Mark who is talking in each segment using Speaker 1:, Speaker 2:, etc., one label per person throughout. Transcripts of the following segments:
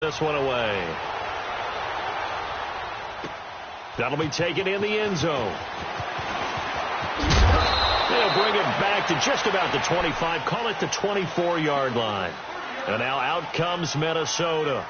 Speaker 1: This one away. That'll be taken in the end zone. They'll bring it back to just about the 25. Call it the 24-yard line. And now out comes Minnesota.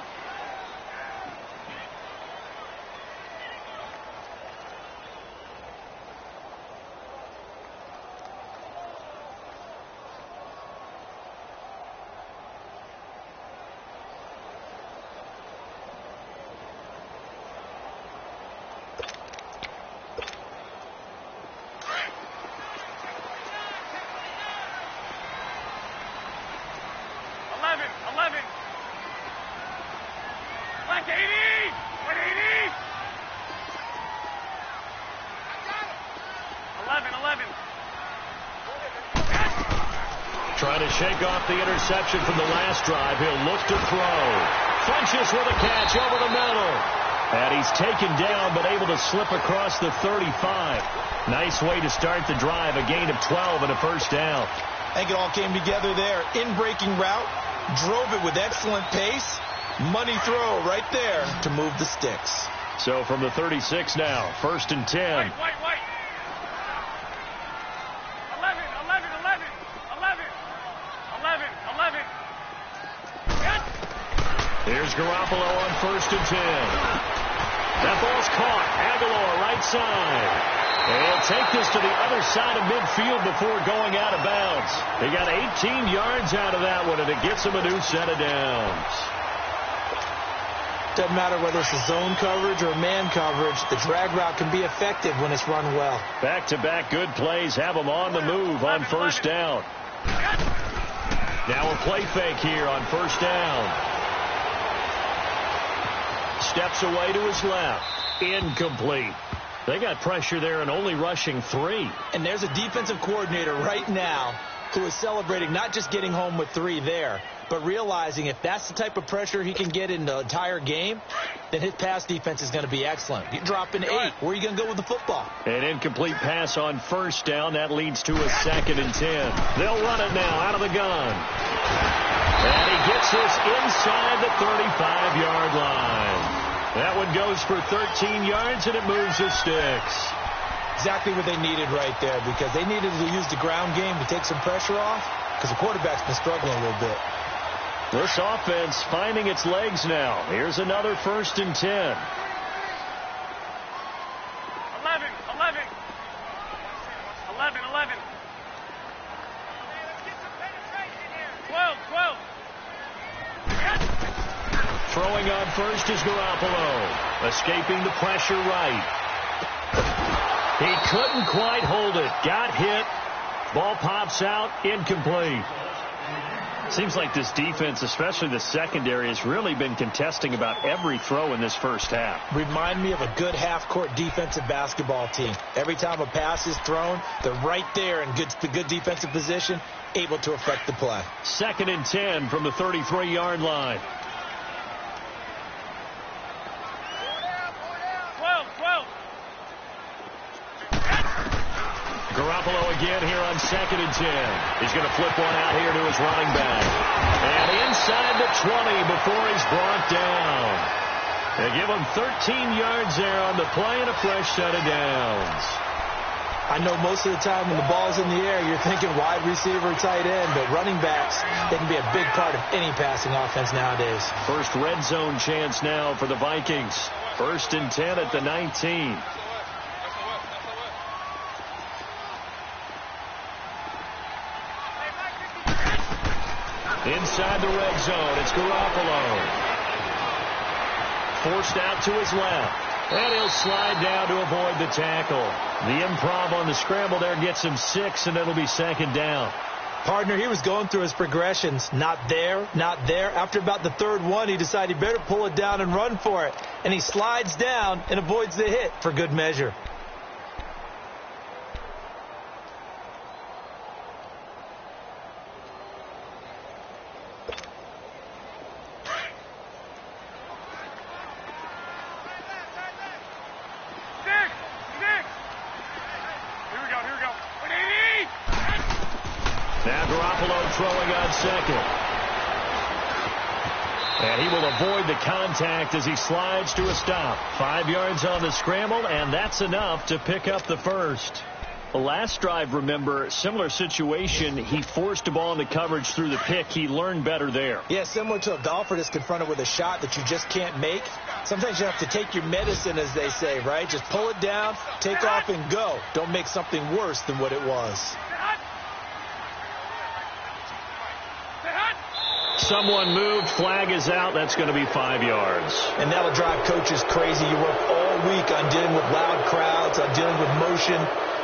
Speaker 1: Trying to shake off the interception from the last drive. He'll look to throw. Funches with a catch over the middle. And he's taken down but able to slip across the 35. Nice way to start the drive. A gain of 12 and a first down.
Speaker 2: I think it all came together there. In-breaking route. Drove it with excellent pace. Money throw right there to move the sticks.
Speaker 1: So from the 36 now, 1st and 10.
Speaker 3: Wait. 11.
Speaker 1: Here's Garoppolo on 1st and 10. That ball's caught. Aguilar right side. And he'll take this to the other side of midfield before going out of bounds. He got 18 yards out of that one, and it gets him a new set of downs.
Speaker 2: Doesn't matter whether it's a zone coverage or man coverage. The drag route can be effective when it's run well.
Speaker 1: Back-to-back good plays have him on the move on 1st down. Now a play fake here on 1st down. Steps away to his left. Incomplete. They got pressure there and only rushing 3.
Speaker 2: And there's a defensive coordinator right now who is celebrating not just getting home with 3 there, but realizing if that's the type of pressure he can get in the entire game, then his pass defense is going to be excellent. You drop in 8. Where are you going to go with the football?
Speaker 1: An incomplete pass on 1st down. That leads to a 2nd and 10. They'll run it now out of the gun. And he gets this inside the 35-yard line. That one goes for 13 yards, and it moves the sticks.
Speaker 2: Exactly what they needed right there, because they needed to use the ground game to take some pressure off, because the quarterback's been struggling a little bit.
Speaker 1: This offense finding its legs now. Here's another 1st and 10.
Speaker 3: 11. 12.
Speaker 1: Throwing on 1st is Garoppolo. Escaping the pressure right. He couldn't quite hold it. Got hit. Ball pops out. Incomplete. Seems like this defense, especially the secondary, has really been contesting about every throw in this first half.
Speaker 2: Remind me of a good half-court defensive basketball team. Every time a pass is thrown, they're right there in good defensive position, able to affect the play.
Speaker 1: 2nd and 10 from the 33-yard line.
Speaker 3: 12.
Speaker 1: Garoppolo again here on 2nd and 10. He's going to flip one out here to his running back. And inside the 20 before he's brought down. They give him 13 yards there on the play and a fresh set of downs.
Speaker 2: I know most of the time when the ball's in the air, you're thinking wide receiver, tight end, but running backs, they can be a big part of any passing offense nowadays.
Speaker 1: First red zone chance now for the Vikings. 1st and 10 at the 19. Inside the red zone, it's Garoppolo. Forced out to his left. And he'll slide down to avoid the tackle. The improv on the scramble there gets him 6, and it'll be 2nd down.
Speaker 2: Partner, he was going through his progressions. Not there. After about the 3rd one, he decided he better pull it down and run for it. And he slides down and avoids the hit for good measure.
Speaker 1: Now Garoppolo throwing on 2nd. And he will avoid the contact as he slides to a stop. 5 yards on the scramble, and that's enough to pick up the first. The last drive, remember, similar situation. He forced a ball into coverage through the pick. He learned better there.
Speaker 2: Yeah, similar to a golfer that's confronted with a shot that you just can't make. Sometimes you have to take your medicine, as they say, right? Just pull it down, take off, and go. Don't make something worse than what it was.
Speaker 1: Someone moved. Flag is out. That's going to be 5 yards.
Speaker 2: And that'll drive coaches crazy. You work all week on dealing with loud crowds, on dealing with motion,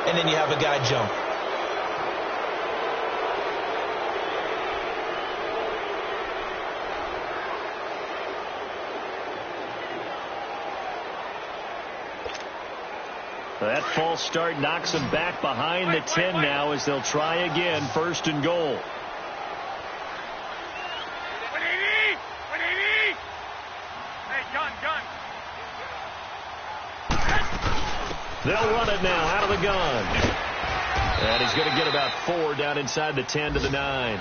Speaker 2: and then you have a guy jump.
Speaker 1: That false start knocks them back behind the 10 now as they'll try again. 1st and goal. They'll run it now out of the gun. And he's going to get about 4 down inside the 10 to the 9.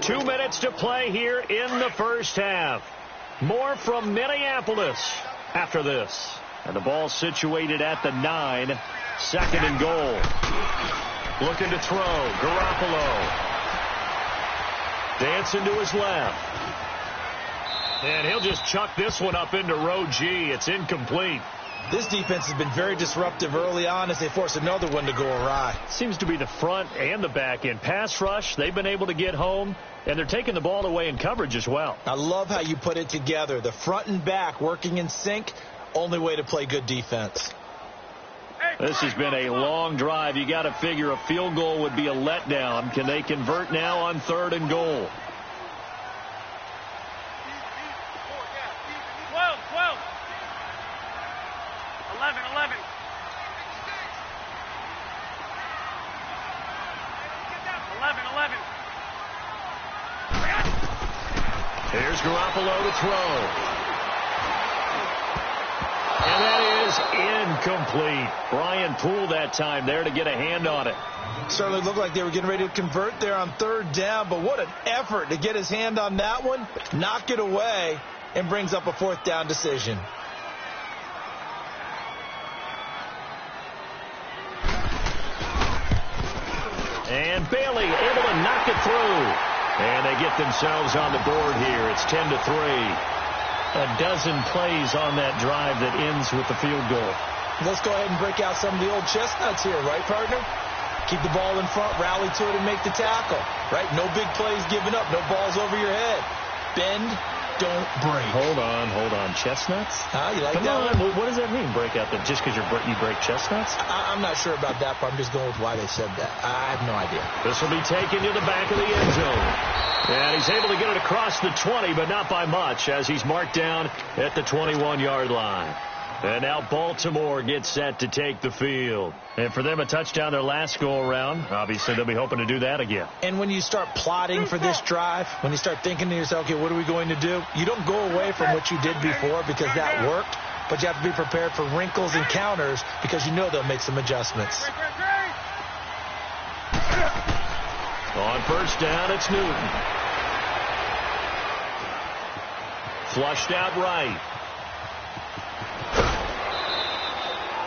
Speaker 1: 2 minutes to play here in the first half. More from Minneapolis after this. And the ball situated at the 9. 2nd and goal. Looking to throw. Garoppolo. Dancing to his left. And he'll just chuck this one up into row G. It's incomplete.
Speaker 2: This defense has been very disruptive early on as they force another one to go awry.
Speaker 1: Seems to be the front and the back end. Pass rush, they've been able to get home, and they're taking the ball away in coverage as well.
Speaker 2: I love how you put it together. The front and back working in sync, only way to play good defense.
Speaker 1: This has been a long drive. You got to figure a field goal would be a letdown. Can they convert now on 3rd and goal?
Speaker 3: 11.
Speaker 1: Here's Garoppolo to throw. And that is incomplete. Brian Poole that time there to get a hand on it.
Speaker 2: Certainly looked like they were getting ready to convert there on 3rd down, but what an effort to get his hand on that one, knock it away, and brings up a 4th down decision.
Speaker 1: And Bailey able to knock it through. And they get themselves on the board here. It's 10-3. A dozen plays on that drive that ends with the field goal.
Speaker 2: Let's go ahead and break out some of the old chestnuts here, right, partner? Keep the ball in front, rally to it, and make the tackle, right? No big plays given up, no balls over your head. Bend, don't break.
Speaker 1: Hold on. Chestnuts?
Speaker 2: You like
Speaker 1: Come
Speaker 2: that?
Speaker 1: on. What does that mean, break out? Just because you break chestnuts?
Speaker 2: I'm not sure about that, but I'm just going with why they said that. I have no idea.
Speaker 1: This will be taken to the back of the end zone. And he's able to get it across the 20, but not by much, as he's marked down at the 21-yard line. And now Baltimore gets set to take the field. And for them, a touchdown their last go-around. Obviously, they'll be hoping to do that again.
Speaker 2: And when you start plotting for this drive, when you start thinking to yourself, okay, what are we going to do? You don't go away from what you did before because that worked, but you have to be prepared for wrinkles and counters because you know they'll make some adjustments.
Speaker 1: On 1st down, it's Newton. Flushed out right.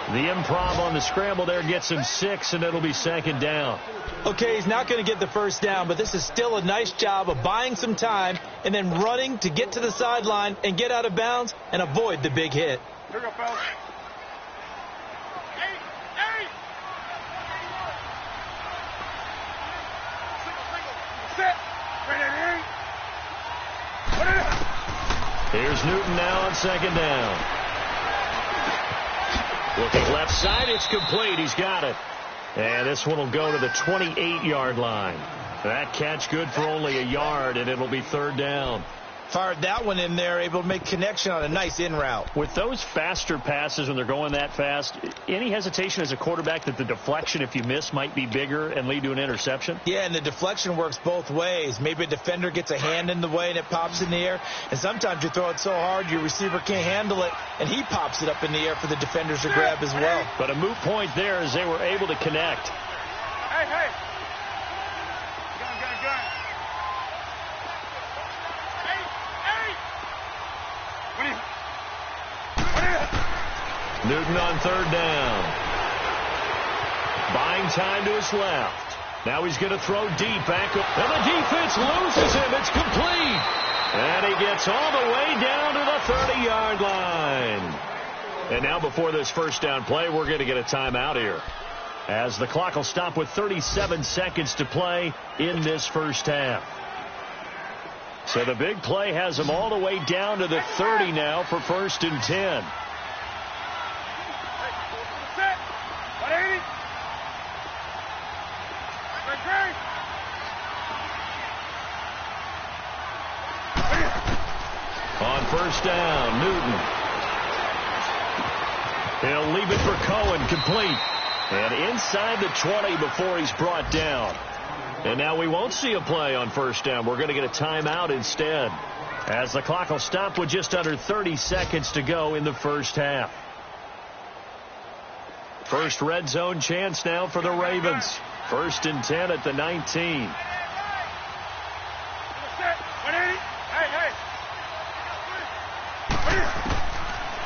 Speaker 1: The improv on the scramble there gets him 6, and it'll be 2nd down.
Speaker 2: Okay, he's not going to get the 1st down, but this is still a nice job of buying some time and then running to get to the sideline and get out of bounds and avoid the big hit.
Speaker 3: Here we go, fellas.
Speaker 1: Here's Newton now on 2nd down. Looking left side, it's complete. He's got it. And this one will go to the 28-yard line. That catch good for only a yard, and it'll be 3rd down.
Speaker 2: Fired that one in there, able to make connection on a nice in route.
Speaker 1: With those faster passes when they're going that fast, any hesitation as a quarterback that the deflection, if you miss, might be bigger and lead to an interception?
Speaker 2: Yeah, and the deflection works both ways. Maybe a defender gets a hand in the way and it pops in the air. And sometimes you throw it so hard your receiver can't handle it, and he pops it up in the air for the defenders to grab as well.
Speaker 1: But a moot point there as they were able to connect.
Speaker 3: Hey.
Speaker 1: Newton on third down. Buying time to his left. Now he's going to throw deep back. And the defense loses him. It's complete. And he gets all the way down to the 30-yard line. And now before this first down play, we're going to get a timeout here, as the clock will stop with 37 seconds to play in this first half. So the big play has them all the way down to the 30 now for 1st and 10. On first down, Newton. He'll leave it for Cohen, complete. And inside the 20 before he's brought down. And now we won't see a play on first down. We're going to get a timeout instead, as the clock will stop with just under 30 seconds to go in the first half. First red zone chance now for the Ravens. 1st and 10 at the 19.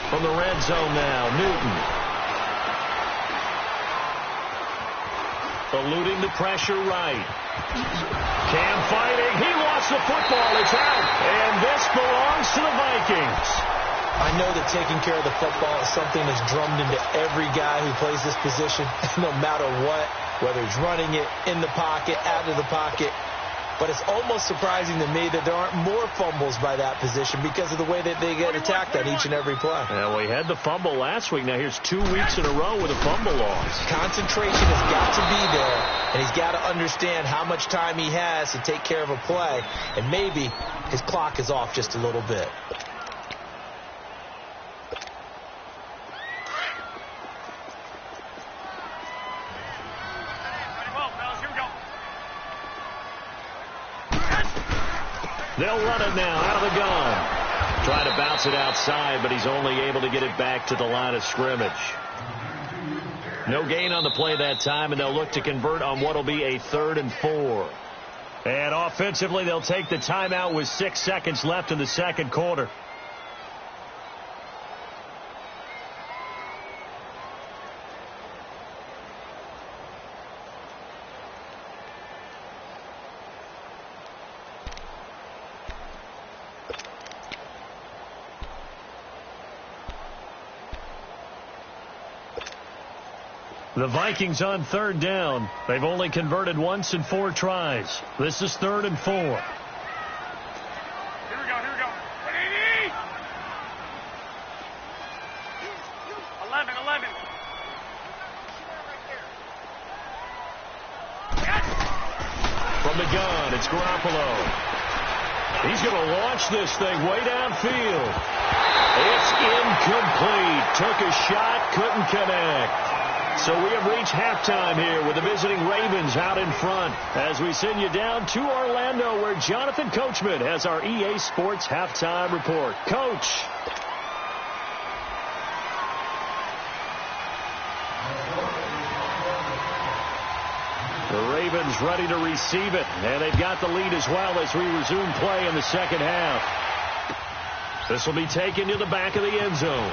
Speaker 1: From the red zone now, Newton. Eluding the pressure right. Cam fighting. He lost the football. It's out. And this belongs to the Vikings.
Speaker 2: I know that taking care of the football is something that's drummed into every guy who plays this position, no matter what, whether he's running it, in the pocket, out of the pocket. But it's almost surprising to me that there aren't more fumbles by that position because of the way that they get attacked on each and every play.
Speaker 1: Yeah, we had the fumble last week. Now here's 2 weeks in a row with a fumble loss.
Speaker 2: Concentration has got to be there, and he's got to understand how much time he has to take care of a play, and maybe his clock is off just a little bit.
Speaker 1: They'll run it now out of the gun. Trying to bounce it outside, but he's only able to get it back to the line of scrimmage. No gain on the play that time, and they'll look to convert on what will be a 3rd and 4. And offensively, they'll take the timeout with 6 seconds left in the second quarter. The Vikings on 3rd down. They've only converted once in 4 tries. This is 3rd and 4.
Speaker 3: Here we go, here we go. 11.
Speaker 1: From the gun, it's Garoppolo. He's going to launch this thing way downfield. It's incomplete. Took a shot, couldn't connect. So we have reached halftime here with the visiting Ravens out in front, as we send you down to Orlando, where Jonathan Coachman has our EA Sports halftime report. Coach. The Ravens ready to receive it, and they've got the lead as well as we resume play in the second half. This will be taken to the back of the end zone.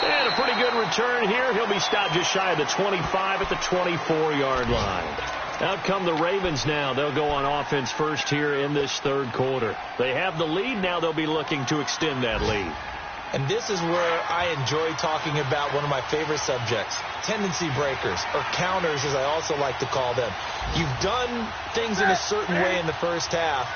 Speaker 1: And a pretty good return here. He'll be stopped just shy of the 25 at the 24-yard line. Out come the Ravens now. They'll go on offense first here in this third quarter. They have the lead. Now they'll be looking to extend that lead.
Speaker 2: And this is where I enjoy talking about one of my favorite subjects, tendency breakers, or counters as I also like to call them. You've done things in a certain way in the first half,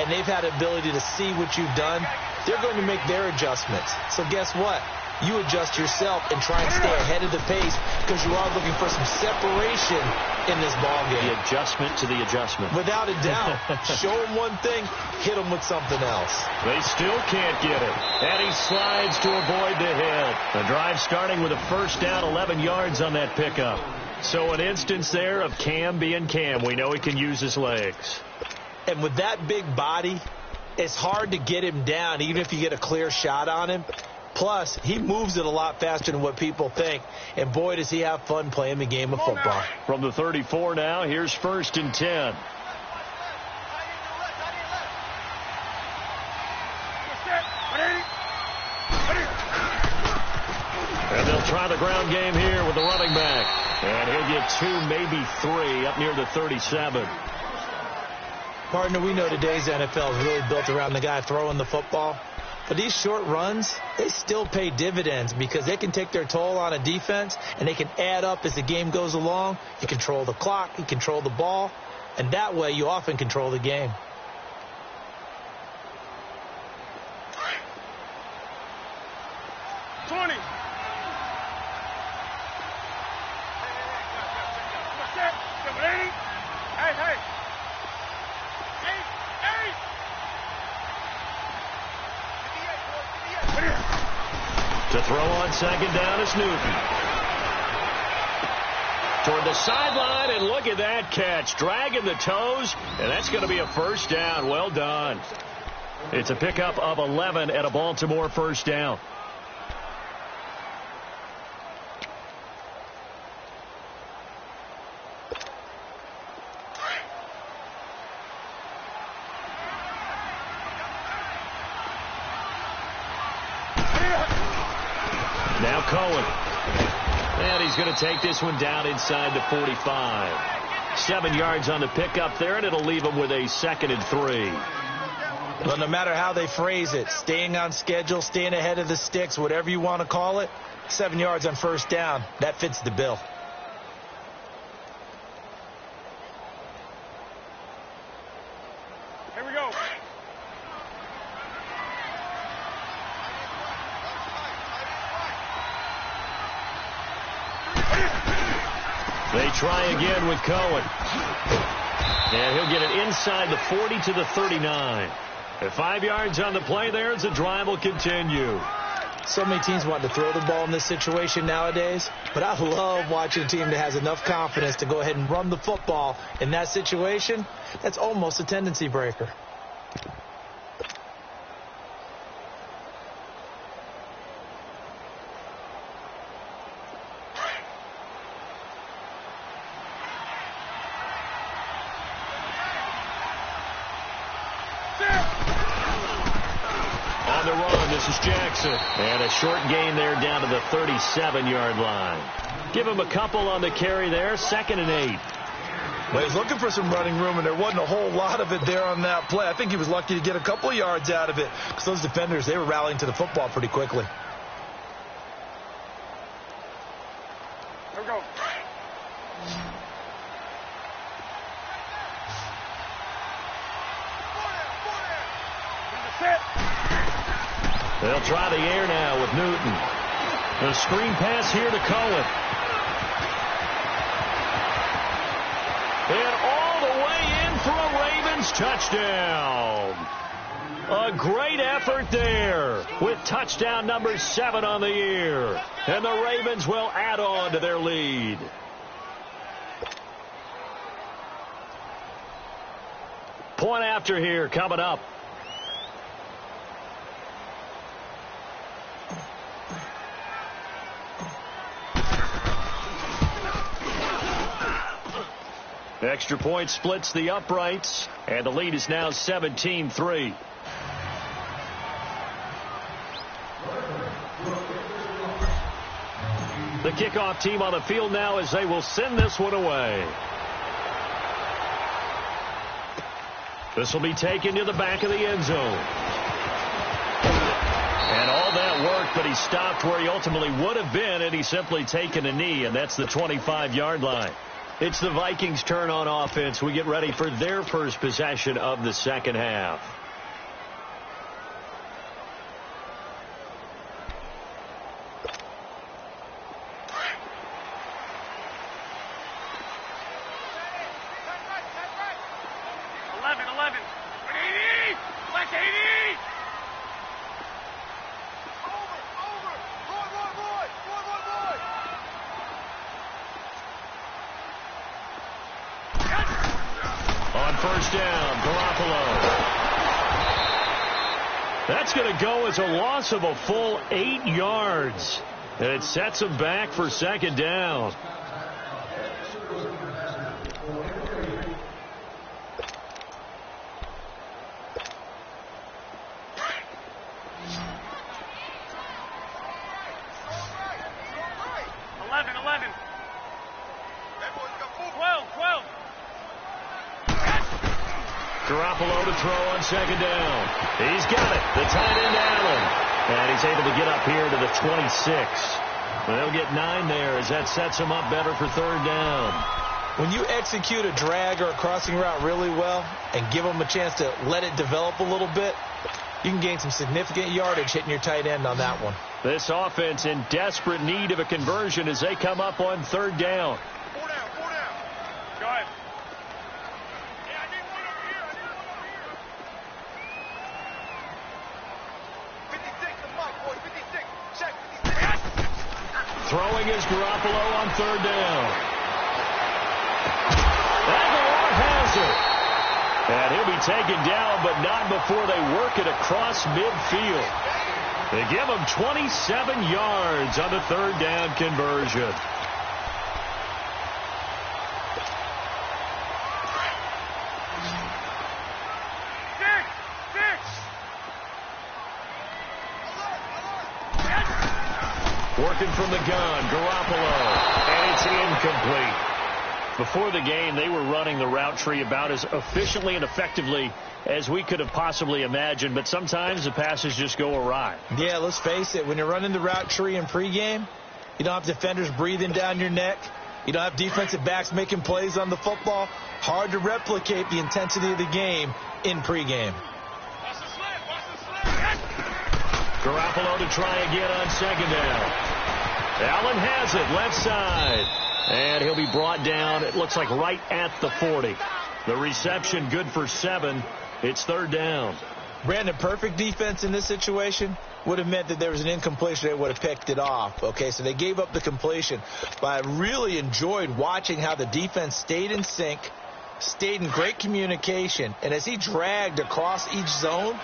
Speaker 2: and they've had the ability to see what you've done. They're going to make their adjustments. So guess what? You adjust yourself and try and stay ahead of the pace, because you are looking for some separation in this ballgame.
Speaker 1: The adjustment to the adjustment.
Speaker 2: Without a doubt. Show them one thing, hit them with something else.
Speaker 1: They still can't get it. And he slides to avoid the hit. The drive starting with a first down, 11 yards on that pickup. So an instance there of Cam being Cam. We know he can use his legs.
Speaker 2: And with that big body, it's hard to get him down, even if you get a clear shot on him. Plus, he moves it a lot faster than what people think. And boy, does he have fun playing the game of football.
Speaker 1: From the 34 now, here's 1st and 10. try the ground game here with the running back. And he'll get 2, maybe 3 up near the 37.
Speaker 2: Partner, we know today's NFL is really built around the guy throwing the football. But these short runs, they still pay dividends because they can take their toll on a defense and they can add up as the game goes along. You control the clock, you control the ball, and that way you often control the game.
Speaker 1: To throw on second down is Newton. Toward the sideline, and look at that catch. Dragging the toes, and that's going to be a first down. Well done. It's a pickup of 11 at a Baltimore first down. Now Cohen. And he's going to take this one down inside the 45. 7 yards on the pickup there, and it'll leave him with a 2nd and 3.
Speaker 2: Well, no matter how they phrase it, staying on schedule, staying ahead of the sticks, whatever you want to call it, 7 yards on first down, that fits the bill.
Speaker 3: Here we go.
Speaker 1: They try again with Cohen. And he'll get it inside the 40 to the 39. At 5 yards on the play there as the drive will continue.
Speaker 2: So many teams want to throw the ball in this situation nowadays, but I love watching a team that has enough confidence to go ahead and run the football in that situation. That's almost a tendency breaker.
Speaker 1: On the run, this is Jackson. And a short gain there down to the 37-yard line. Give him a couple on the carry there, 2nd and 8.
Speaker 2: Well, he's looking for some running room, and there wasn't a whole lot of it there on that play. I think he was lucky to get a couple of yards out of it because those defenders, they were rallying to the football pretty quickly.
Speaker 3: Here we go.
Speaker 1: They'll try the air now with Newton. The screen pass here to Cohen. And all the way in for a Ravens touchdown. A great effort there with touchdown number 7 on the year. And the Ravens will add on to their lead. Point after here coming up. Extra point splits the uprights, and the lead is now 17-3. The kickoff team on the field now as they will send this one away. This will be taken to the back of the end zone. And all that work, but he stopped where he ultimately would have been, and he's simply taken a knee, and that's the 25-yard line. It's the Vikings' turn on offense. We get ready for their first possession of the second half. First down, Garoppolo. That's going to go as a loss of a full 8 yards. And it sets him back for second down. Garoppolo to throw on second down. He's got it. The tight end, Allen. And he's able to get up here to the 26. They'll get 9 there as that sets him up better for third down.
Speaker 2: When you execute a drag or a crossing route really well and give them a chance to let it develop a little bit, you can gain some significant yardage hitting your tight end on that one.
Speaker 1: This offense in desperate need of a conversion as they come up on third down.
Speaker 3: 4 down, 4 down. Go ahead. Yeah, I need one over here. I need one over here. 56, the mark, boy. 56. Check, 56.
Speaker 1: Throwing is Garoppolo on third down. Aguilar has it. And he'll be taken down, but not before they work it across midfield. They give him 27 yards on the third down conversion. Working from the gun, Garoppolo, and it's incomplete. Before the game, they were running the route tree about as efficiently and effectively as we could have possibly imagined, but sometimes the passes just go awry.
Speaker 2: Yeah, let's face it. When you're running the route tree in pregame, you don't have defenders breathing down your neck. You don't have defensive backs making plays on the football. Hard to replicate the intensity of the game in pregame.
Speaker 1: Garoppolo to try again on second down. Allen has it, left side. And he'll be brought down, it looks like right at the 40. The reception good for 7. It's third down.
Speaker 2: Brandon, perfect defense in this situation would have meant that there was an incompletion. They would have picked it off. Okay, so they gave up the completion. But I really enjoyed watching how the defense stayed in sync, stayed in great communication. And as he dragged across each zone,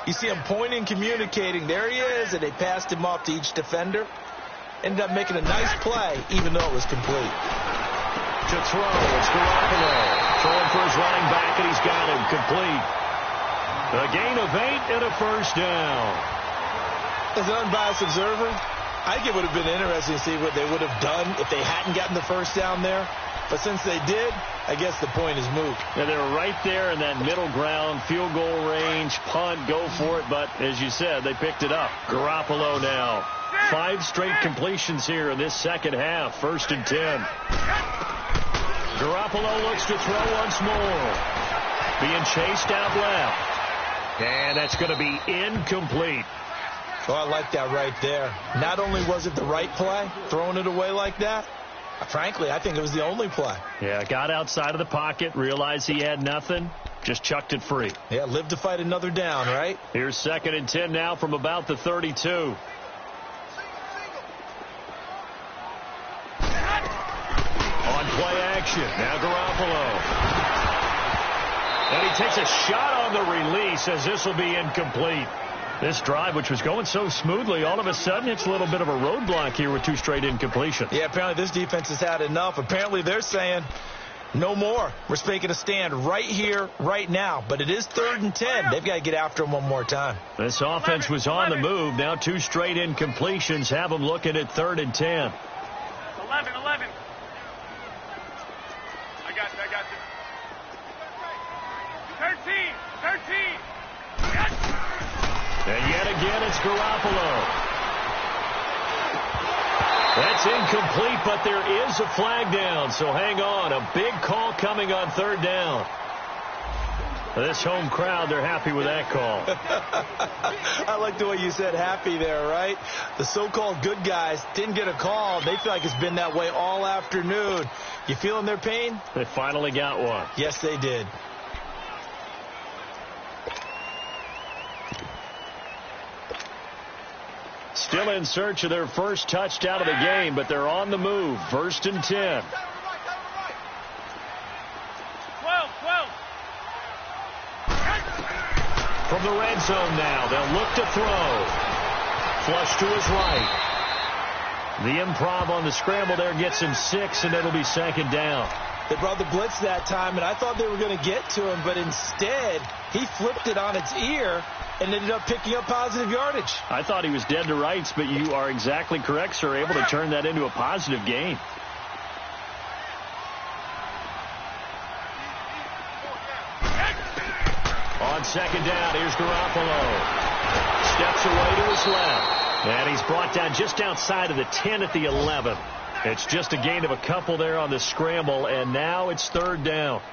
Speaker 2: you see him pointing, communicating. There he is, and they passed him off to each defender. Ended up making a nice play, even though it was complete.
Speaker 1: To throw, it's Garoppolo. Throwing for his running back, and he's got him complete. A gain of 8 and a first down.
Speaker 2: As an unbiased observer, I think it would have been interesting to see what they would have done if they hadn't gotten the first down there. But since they did, I guess the point is moot.
Speaker 1: Yeah, they were right there in that middle ground, field goal range, punt, go for it. But as you said, they picked it up. Garoppolo now. 5 straight completions here in this second half. First and 10. Garoppolo looks to throw once more. Being chased out left. And that's going to be incomplete.
Speaker 2: Oh, I like that right there. Not only was it the right play, throwing it away like that, frankly, I think it was the only play.
Speaker 1: Yeah, got outside of the pocket, realized he had nothing, just chucked it free.
Speaker 2: Yeah, live to fight another down, right?
Speaker 1: Here's second and 10 now from about the 32. On play action, now Garoppolo. And he takes a shot on the release as this will be incomplete. This drive, which was going so smoothly, all of a sudden it's a little bit of a roadblock here with 2 straight incompletions.
Speaker 2: Yeah, apparently this defense has had enough. Apparently they're saying no more. We're making a stand right here, right now. But it is third and 10. They've got to get after him one more time.
Speaker 1: This offense was on the move. Now 2 straight incompletions have them looking at third and 10.
Speaker 3: 11. I got this. 13.
Speaker 1: And yet again, it's Garoppolo. That's incomplete, but there is a flag down, so hang on. A big call coming on third down. This home crowd, they're happy with that call.
Speaker 2: I like the way you said happy there, right? The so-called good guys didn't get a call. They feel like it's been that way all afternoon. You feeling their pain?
Speaker 1: They finally got one.
Speaker 2: Yes, they did.
Speaker 1: Still in search of their first touchdown of the game, but they're on the move. First and 10.
Speaker 3: 12.
Speaker 1: From the red zone now, they'll look to throw. Flush to his right. The improv on the scramble there gets him 6, and it'll be second down.
Speaker 2: They brought the blitz that time, and I thought they were going to get to him, but instead he flipped it on its ear and ended up picking up positive yardage.
Speaker 1: I thought he was dead to rights, but you are exactly correct, sir. Able to turn that into a positive gain. On second down, here's Garoppolo. Steps away to his left. And he's brought down just outside of the 10 at the 11. It's just a gain of a couple there on the scramble, and now it's third down.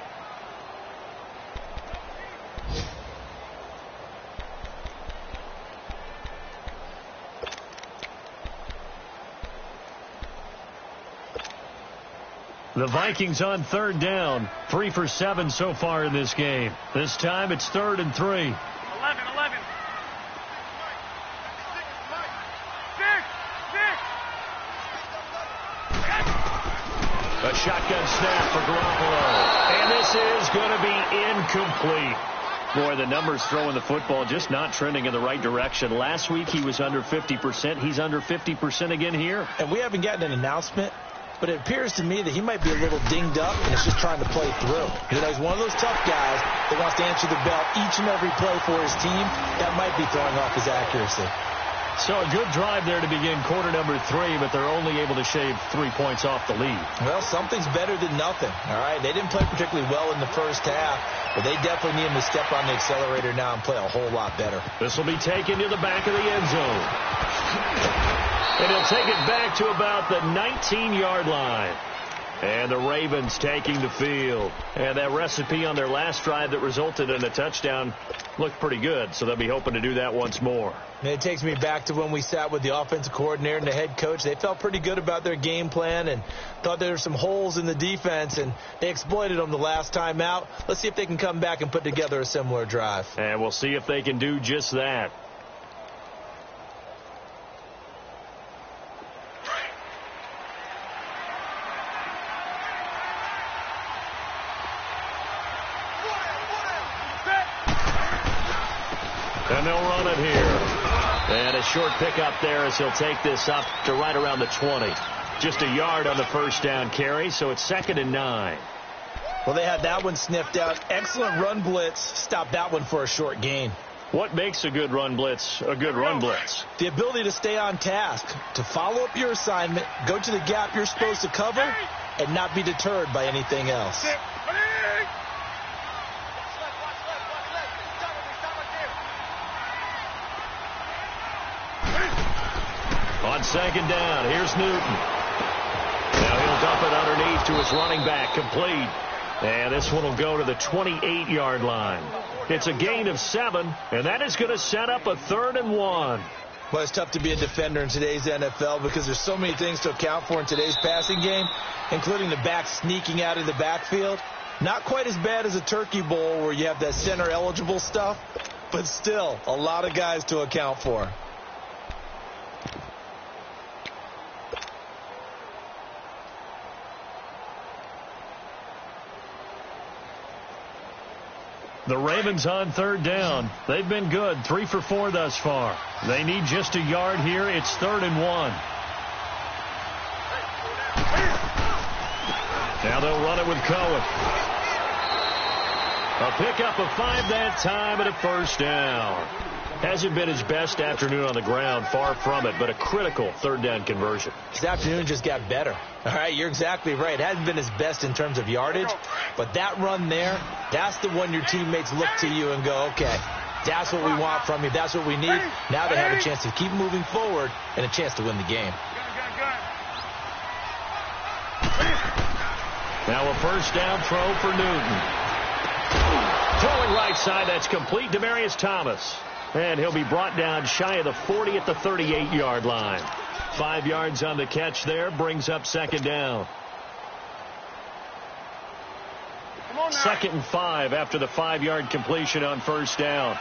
Speaker 1: The Vikings on third down, 3 for 7 so far in this game. This time it's 3rd and 3.
Speaker 3: 11.
Speaker 1: A shotgun snap for Garoppolo. And this is going to be incomplete. Boy, the numbers throwing the football just not trending in the right direction. Last week he was under 50%. He's under 50% again here.
Speaker 2: And we haven't gotten an announcement, but it appears to me that he might be a little dinged up and is just trying to play through. You know, he's one of those tough guys that wants to answer the bell each and every play for his team. That might be throwing off his accuracy.
Speaker 1: So a good drive there to begin quarter number 3, but they're only able to shave 3 points off the lead.
Speaker 2: Well, something's better than nothing, all right? They didn't play particularly well in the first half, but they definitely need him to step on the accelerator now and play a whole lot better.
Speaker 1: This will be taken to the back of the end zone. And he'll take it back to about the 19-yard line. And the Ravens taking the field. And that recipe on their last drive that resulted in a touchdown looked pretty good, so they'll be hoping to do that once more.
Speaker 2: And it takes me back to when we sat with the offensive coordinator and the head coach. They felt pretty good about their game plan and thought there were some holes in the defense, and they exploited them the last time out. Let's see if they can come back and put together a similar drive.
Speaker 1: And we'll see if they can do just that. And they'll run it here. And a short pickup there as he'll take this up to right around the 20. Just a yard on the first down carry, so it's 2nd and 9.
Speaker 2: Well, they had that one sniffed out. Excellent run blitz. Stopped that one for a short gain.
Speaker 1: What makes a good run blitz a good run blitz?
Speaker 2: The ability to stay on task, to follow up your assignment, go to the gap you're supposed to cover, and not be deterred by anything else.
Speaker 1: On second down, here's Newton. Now he'll dump it underneath to his running back, complete. And this one will go to the 28-yard line. It's a gain of 7, and that is going to set up a 3rd and 1.
Speaker 2: Well, it's tough to be a defender in today's NFL because there's so many things to account for in today's passing game, including the back sneaking out of the backfield. Not quite as bad as a turkey bowl where you have that center-eligible stuff, but still a lot of guys to account for.
Speaker 1: The Ravens on third down. They've been good, 3 for 4 thus far. They need just a yard here. It's 3rd and 1. Now they'll run it with Cohen. A pickup of 5 that time and a first down. Hasn't been his best afternoon on the ground, far from it, but a critical 3rd down conversion.
Speaker 2: His afternoon just got better. All right, you're exactly right. It hasn't been his best in terms of yardage, but that run there, that's the one your teammates look to you and go, okay, that's what we want from you. That's what we need. Now they have a chance to keep moving forward and a chance to win the game.
Speaker 1: Now a first down throw for Newton. Throwing right side, that's complete. Demaryius Thomas. And he'll be brought down shy of the 40 at the 38-yard line. 5 yards on the catch there, brings up 2nd down. 2nd and 5 after the 5-yard completion on first down.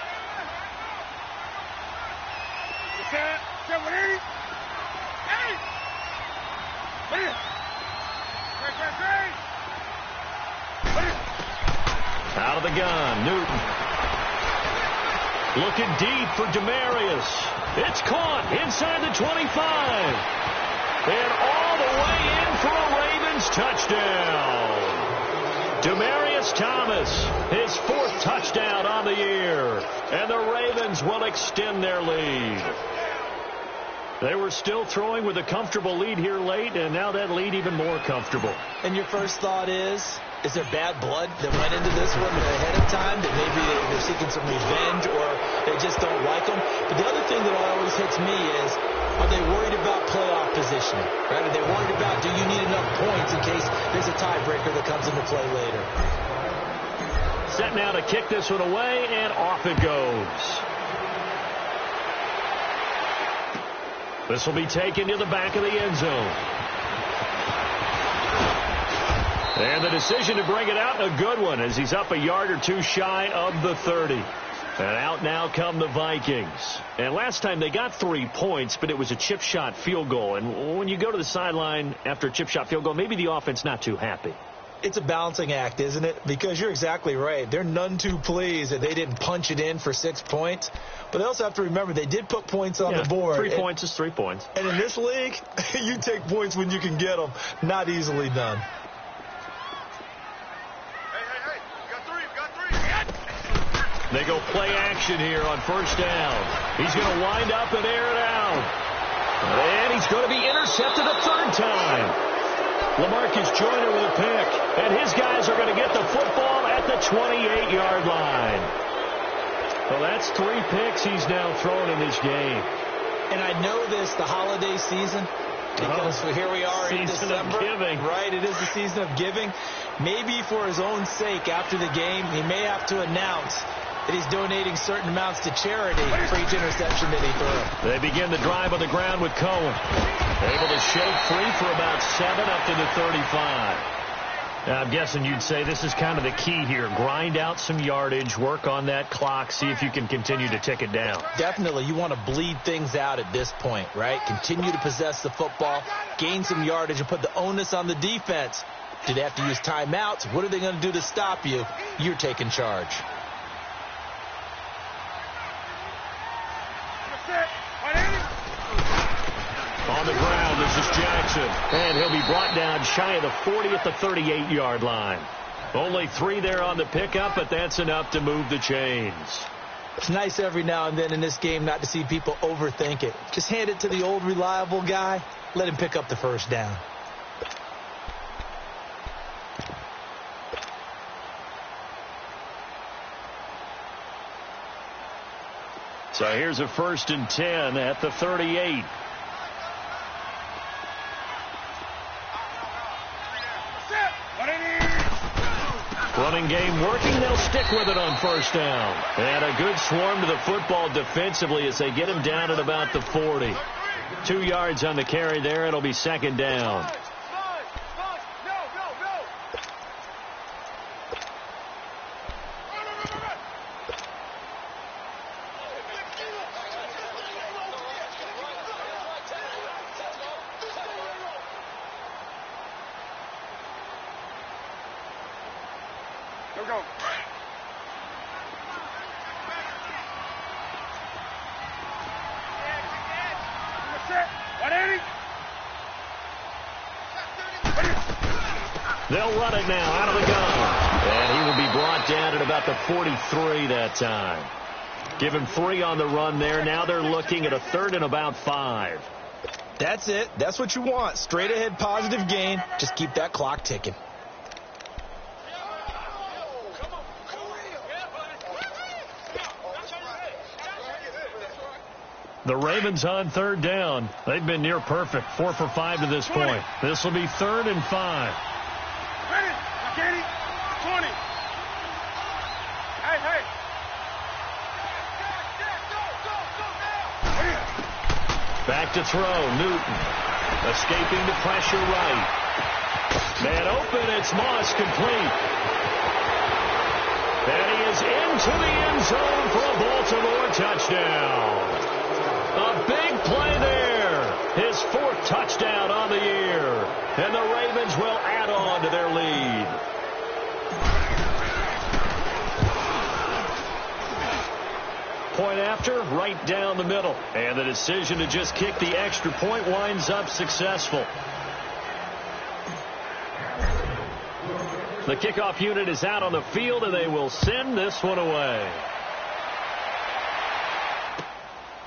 Speaker 1: Out of the gun, Newton. Looking deep for Demaryius. It's caught inside the 25. And all the way in for a Ravens touchdown. Demaryius Thomas, his 4th touchdown on the year. And the Ravens will extend their lead. They were still throwing with a comfortable lead here late, and now that lead even more comfortable.
Speaker 2: And your first thought is, Is there bad blood that went into this one ahead of time, that maybe they're seeking some revenge, or they just don't like them? But the other thing that always hits me is, are they worried about playoff positioning? Right? Are they worried about, do you need enough points in case there's a tiebreaker that comes into play later?
Speaker 1: Set now to kick this one away, and off it goes. This will be taken to the back of the end zone. And the decision to bring it out, a good one, as he's up a yard or two shy of the 30. And out now come the Vikings. And last time they got 3 points, but it was a chip shot field goal. And when you go to the sideline after a chip shot field goal, maybe the offense not too happy.
Speaker 2: It's a balancing act, isn't it? Because you're exactly right. They're none too pleased that they didn't punch it in for 6 points. But they also have to remember they did put points on the board.
Speaker 1: 3 points is 3 points.
Speaker 2: And in this league, you take points when you can get them. Not easily done.
Speaker 1: They go play action here on first down. He's going to wind up and air it out. And he's going to be intercepted a third time. LaMarcus Joyner with a pick. And his guys are going to get the football at the 28-yard line. Well, that's 3 picks he's now thrown in this game.
Speaker 2: And I know this, the holiday season, because here we are in December.
Speaker 1: Season of giving.
Speaker 2: Right, it is the season of giving. Maybe for his own sake after the game, he may have to announce that he's donating certain amounts to charity for each interception that he threw.
Speaker 1: They begin the drive on the ground with Cohen. Able to shake free for about 7 up to the 35. Now, I'm guessing you'd say this is kind of the key here. Grind out some yardage, work on that clock, see if you can continue to tick it down.
Speaker 2: Definitely. You want to bleed things out at this point, right? Continue to possess the football, gain some yardage, and put the onus on the defense. Do they have to use timeouts? What are they going to do to stop you? You're taking charge.
Speaker 1: On the ground, this is Jackson. And he'll be brought down shy of the 40 at the 38-yard line. Only 3 there on the pickup, but that's enough to move the chains.
Speaker 2: It's nice every now and then in this game not to see people overthink it. Just hand it to the old reliable guy. Let him pick up the first down.
Speaker 1: So here's a 1st and 10 at the 38. Running game working. They'll stick with it on first down. And a good swarm to the football defensively as they get him down at about the 40. 2 yards on the carry there. It'll be 2nd down.
Speaker 3: Go.
Speaker 1: They'll run it now out of the gun. And he will be brought down at about the 43 that time. Give him 3 on the run there. Now they're looking at a 3rd and about 5.
Speaker 2: That's it. That's what you want. Straight ahead positive gain. Just keep that clock ticking.
Speaker 1: The Ravens on 3rd down. They've been near perfect. 4 for 5 to this point. This will be 3rd and 5.
Speaker 3: Ready? Kenny? 20. Hey.
Speaker 1: Back to throw. Newton. Escaping the pressure right. Man open. It's Moss complete. And he is into the end zone for a Baltimore touchdown. A big play there. His 4th touchdown on the year. And the Ravens will add on to their lead. Point after, right down the middle. And the decision to just kick the extra point winds up successful. The kickoff unit is out on the field, and they will send this one away.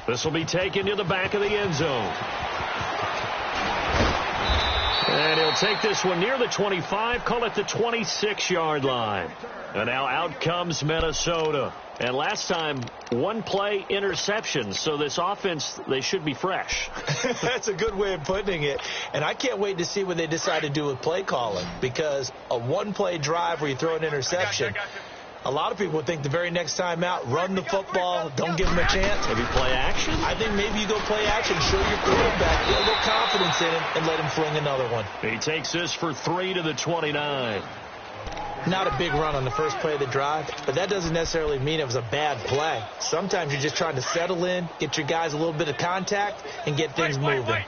Speaker 1: This will be taken to the back of the end zone. And he'll take this one near the 25, call it the 26-yard line. And now out comes Minnesota. And last time, one play interception, so this offense, they should be fresh.
Speaker 2: That's a good way of putting it. And I can't wait to see what they decide to do with play calling, because a one-play drive where you throw an interception, a lot of people would think the very next time out, run the football, don't give them a chance.
Speaker 1: Maybe play action?
Speaker 2: I think maybe you go play action, show your quarterback, get a little confidence in him, and let him fling another one.
Speaker 1: He takes this for 3 to the 29.
Speaker 2: Not a big run on the first play of the drive, but that doesn't necessarily mean it was a bad play. Sometimes you're just trying to settle in, get your guys a little bit of contact, and get things moving.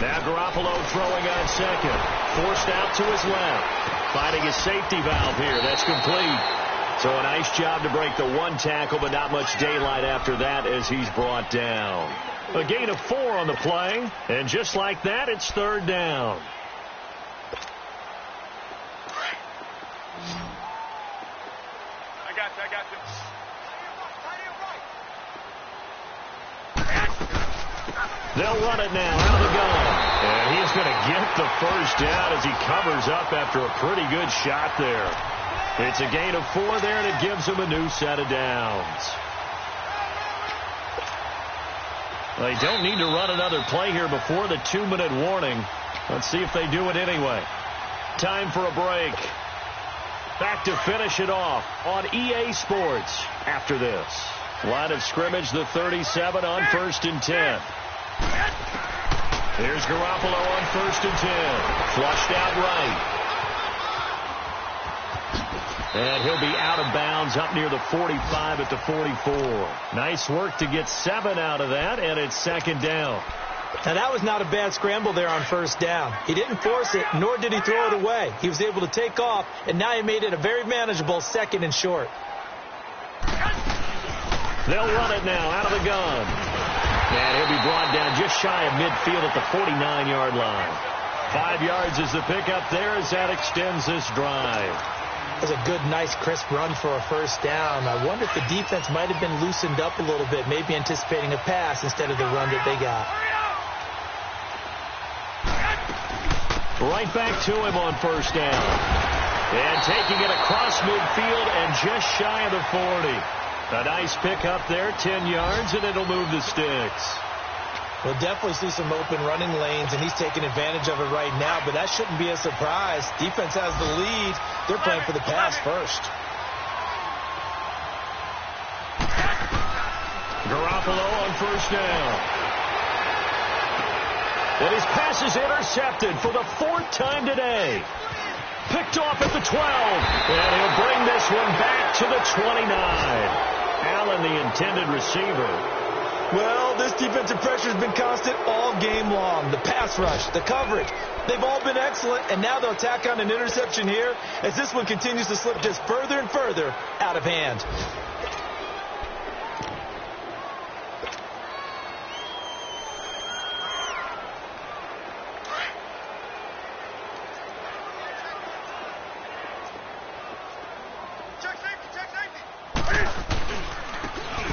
Speaker 1: Now Garoppolo throwing on second. Forced out to his left. Finding his safety valve here. That's complete. So a nice job to break the one tackle, but not much daylight after that as he's brought down. A gain of 4 on the play, and just like that, it's third down.
Speaker 3: I got you.
Speaker 1: They'll run it now out of the gun. And he's going to get the first down as he covers up after a pretty good shot there. It's a gain of 4 there, and it gives him a new set of downs. They don't need to run another play here before the 2-minute warning. Let's see if they do it anyway. Time for a break. Back to finish it off on EA Sports after this. Line of scrimmage, the 37 on 1st and 10. Here's Garoppolo on 1st and 10. Flushed out right. And he'll be out of bounds up near the 45 at the 44. Nice work to get 7 out of that, and it's second down.
Speaker 2: Now, that was not a bad scramble there on first down. He didn't force it, nor did he throw it away. He was able to take off, and now he made it a very manageable 2nd and short.
Speaker 1: They'll run it now out of the gun. And he'll be brought down just shy of midfield at the 49-yard line. 5 yards is the pickup there as that extends this drive.
Speaker 2: That was a good, nice, crisp run for a first down. I wonder if the defense might have been loosened up a little bit, maybe anticipating a pass instead of the run that they got.
Speaker 1: Right back to him on first down. And taking it across midfield and just shy of the 40. A nice pickup there, 10 yards, and it'll move the sticks.
Speaker 2: We'll definitely see some open running lanes, and he's taking advantage of it right now, but that shouldn't be a surprise. Defense has the lead. They're playing for the pass first.
Speaker 1: Garoppolo on first down. And his pass is intercepted for the 4th time today. Picked off at the 12. And he'll bring this one back to the 29. Allen, the intended receiver.
Speaker 2: Well, this defensive pressure has been constant all game long. The pass rush, the coverage, they've all been excellent, and now they'll tack on an interception here as this one continues to slip just further and further out of hand.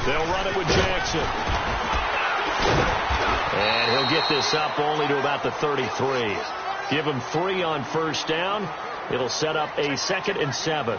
Speaker 1: They'll run it with Jackson. And he'll get this up only to about the 33. Give him 3 on first down. It'll set up a 2nd and 7.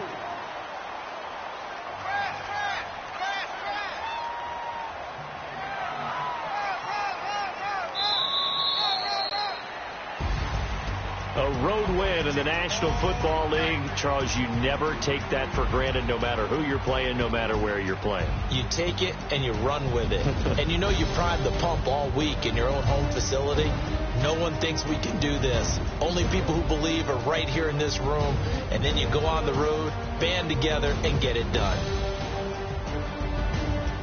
Speaker 1: A road win in the National Football League. Charles, you never take that for granted no matter who you're playing, no matter where you're playing.
Speaker 2: You take it and you run with it. And you know you primed the pump all week in your own home facility. No one thinks we can do this. Only people who believe are right here in this room. And then you go on the road, band together, and get it done.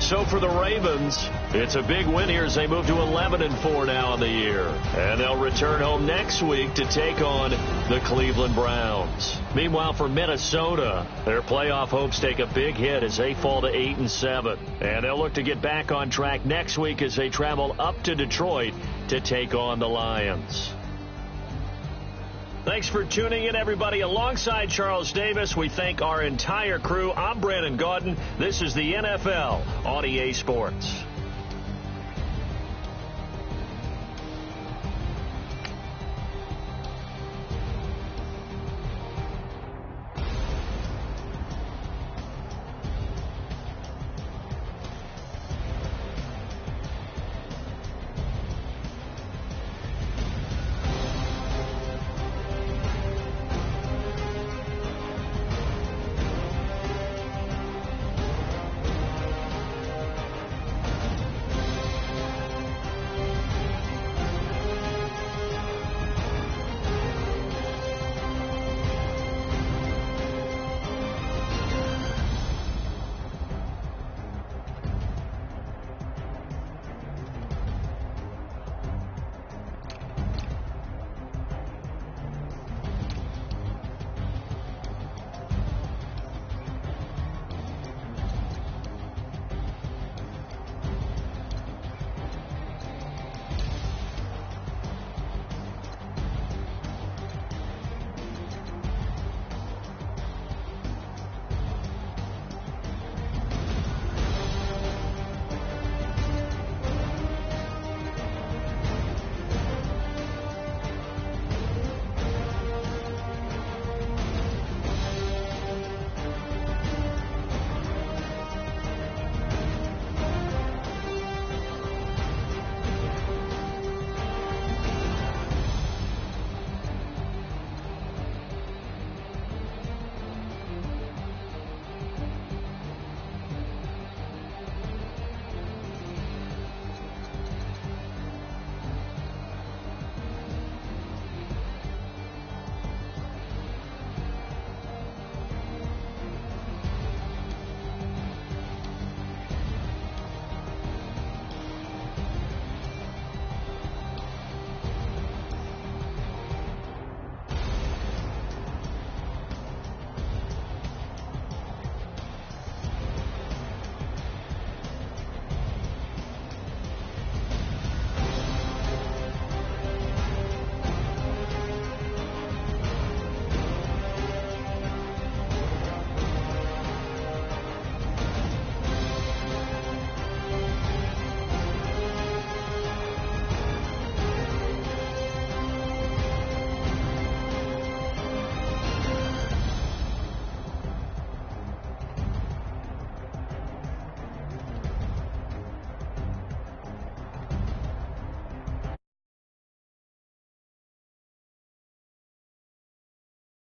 Speaker 1: So for the Ravens, it's a big win here as they move to 11-4 now in the year. And they'll return home next week to take on the Cleveland Browns. Meanwhile, for Minnesota, their playoff hopes take a big hit as they fall to 8-7. And they'll look to get back on track next week as they travel up to Detroit to take on the Lions. Thanks for tuning in, everybody. Alongside Charles Davis, we thank our entire crew. I'm Brandon Gaudin. This is the NFL on EA Sports.